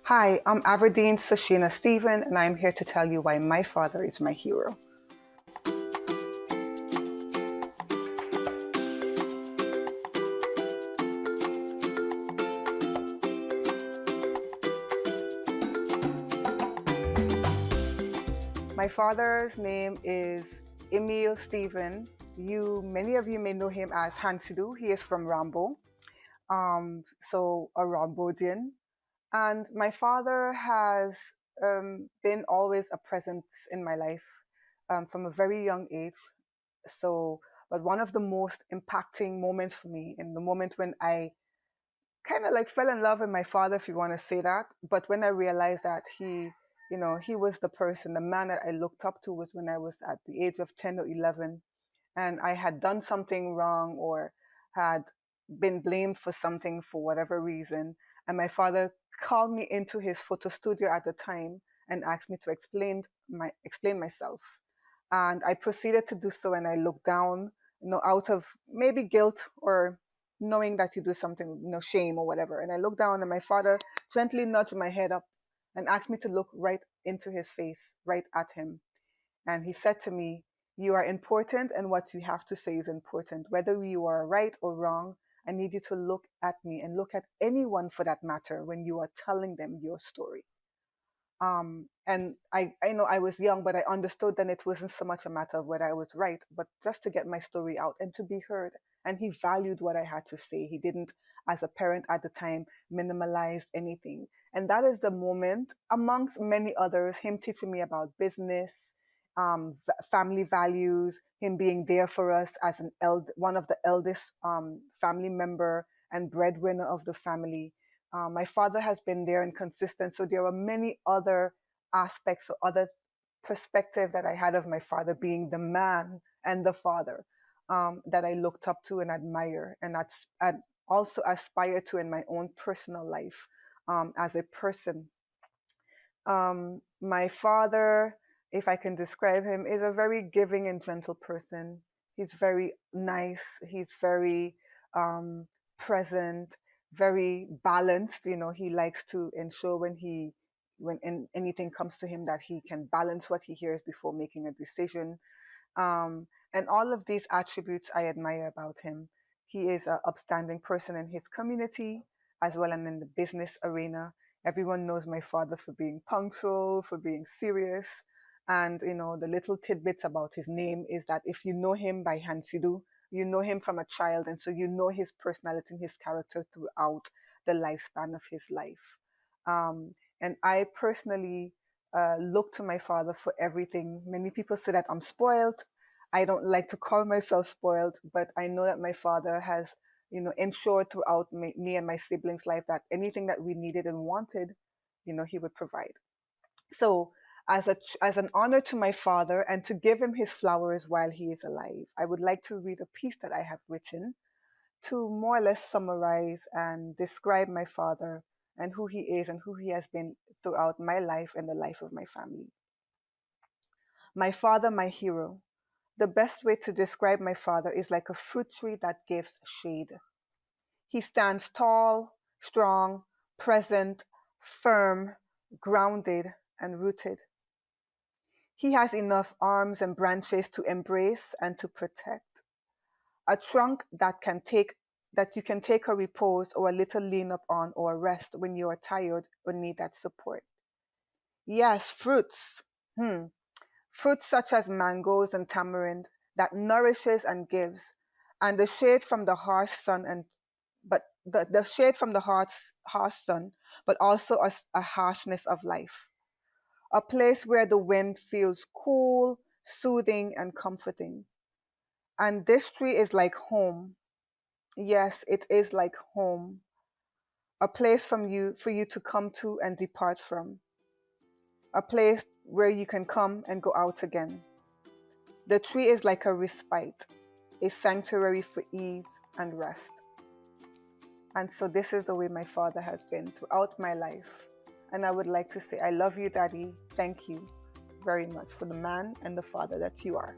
Hi, I'm Averdine Sashina Stephen, and I'm here to tell you why my father is my hero. My father's name is Emil Stephen. Many of you may know him as Hansidu. He is from Rambo, so a Rambodian. And my father has been always a presence in my life from a very young age. So, but one of the most impacting moments for me, in the moment when I kind of like fell in love with my father, if you want to say that. But when I realized that he was the person, the man that I looked up to, was when I was at the age of 10 or 11, and I had done something wrong or had been blamed for something for whatever reason. And my father called me into his photo studio at the time and asked me to explain myself. And I proceeded to do so, and I looked down, out of maybe guilt or knowing that you do something, shame or whatever. And I looked down, and my father gently nudged my head up and asked me to look right into his face, right at him. And he said to me, "You are important, and what you have to say is important. Whether you are right or wrong, I need you to look at me and look at anyone for that matter when you are telling them your story." And I know I was young, but I understood then it wasn't so much a matter of whether I was right, but just to get my story out and to be heard. And he valued what I had to say. He didn't, as a parent at the time, minimalize anything. And that is the moment, amongst many others, him teaching me about business, family values, him being there for us as one of the eldest family member and breadwinner of the family. My father has been there and consistent. So there were many other aspects or other perspective that I had of my father being the man and the father that I looked up to and admire, and I'd also aspire to in my own personal life as a person. My father, if I can describe him, is a very giving and gentle person. He's very nice. He's very present, very balanced. He likes to ensure when anything comes to him that he can balance what he hears before making a decision. And all of these attributes I admire about him. He is an upstanding person in his community as well and in the business arena. Everyone knows my father for being punctual, for being serious. And, the little tidbits about his name is that if you know him by Hansidu, you know him from a child. And so you know his personality and his character throughout the lifespan of his life. And I personally look to my father for everything. Many people say that I'm spoiled. I don't like to call myself spoiled, but I know that my father has, ensured throughout me and my siblings' life that anything that we needed and wanted, he would provide. So, as an honor to my father and to give him his flowers while he is alive, I would like to read a piece that I have written to more or less summarize and describe my father and who he is and who he has been throughout my life and the life of my family. My father, my hero. The best way to describe my father is like a fruit tree that gives shade. He stands tall, strong, present, firm, grounded, and rooted. He has enough arms and branches to embrace and to protect. A trunk that you can take a repose or a little lean up on or rest when you are tired or need that support. Yes, fruits. Hmm. Fruits such as mangoes and tamarind that nourishes and gives, and the shade from the harsh sun and but the shade from the harsh sun, but also a harshness of life. A place where the wind feels cool, soothing, and comforting. And this tree is like home. Yes, it is like home. A place for you to come to and depart from. A place where you can come and go out again. The tree is like a respite, a sanctuary for ease and rest. And so this is the way my father has been throughout my life. And I would like to say, I love you, Daddy. Thank you very much for the man and the father that you are.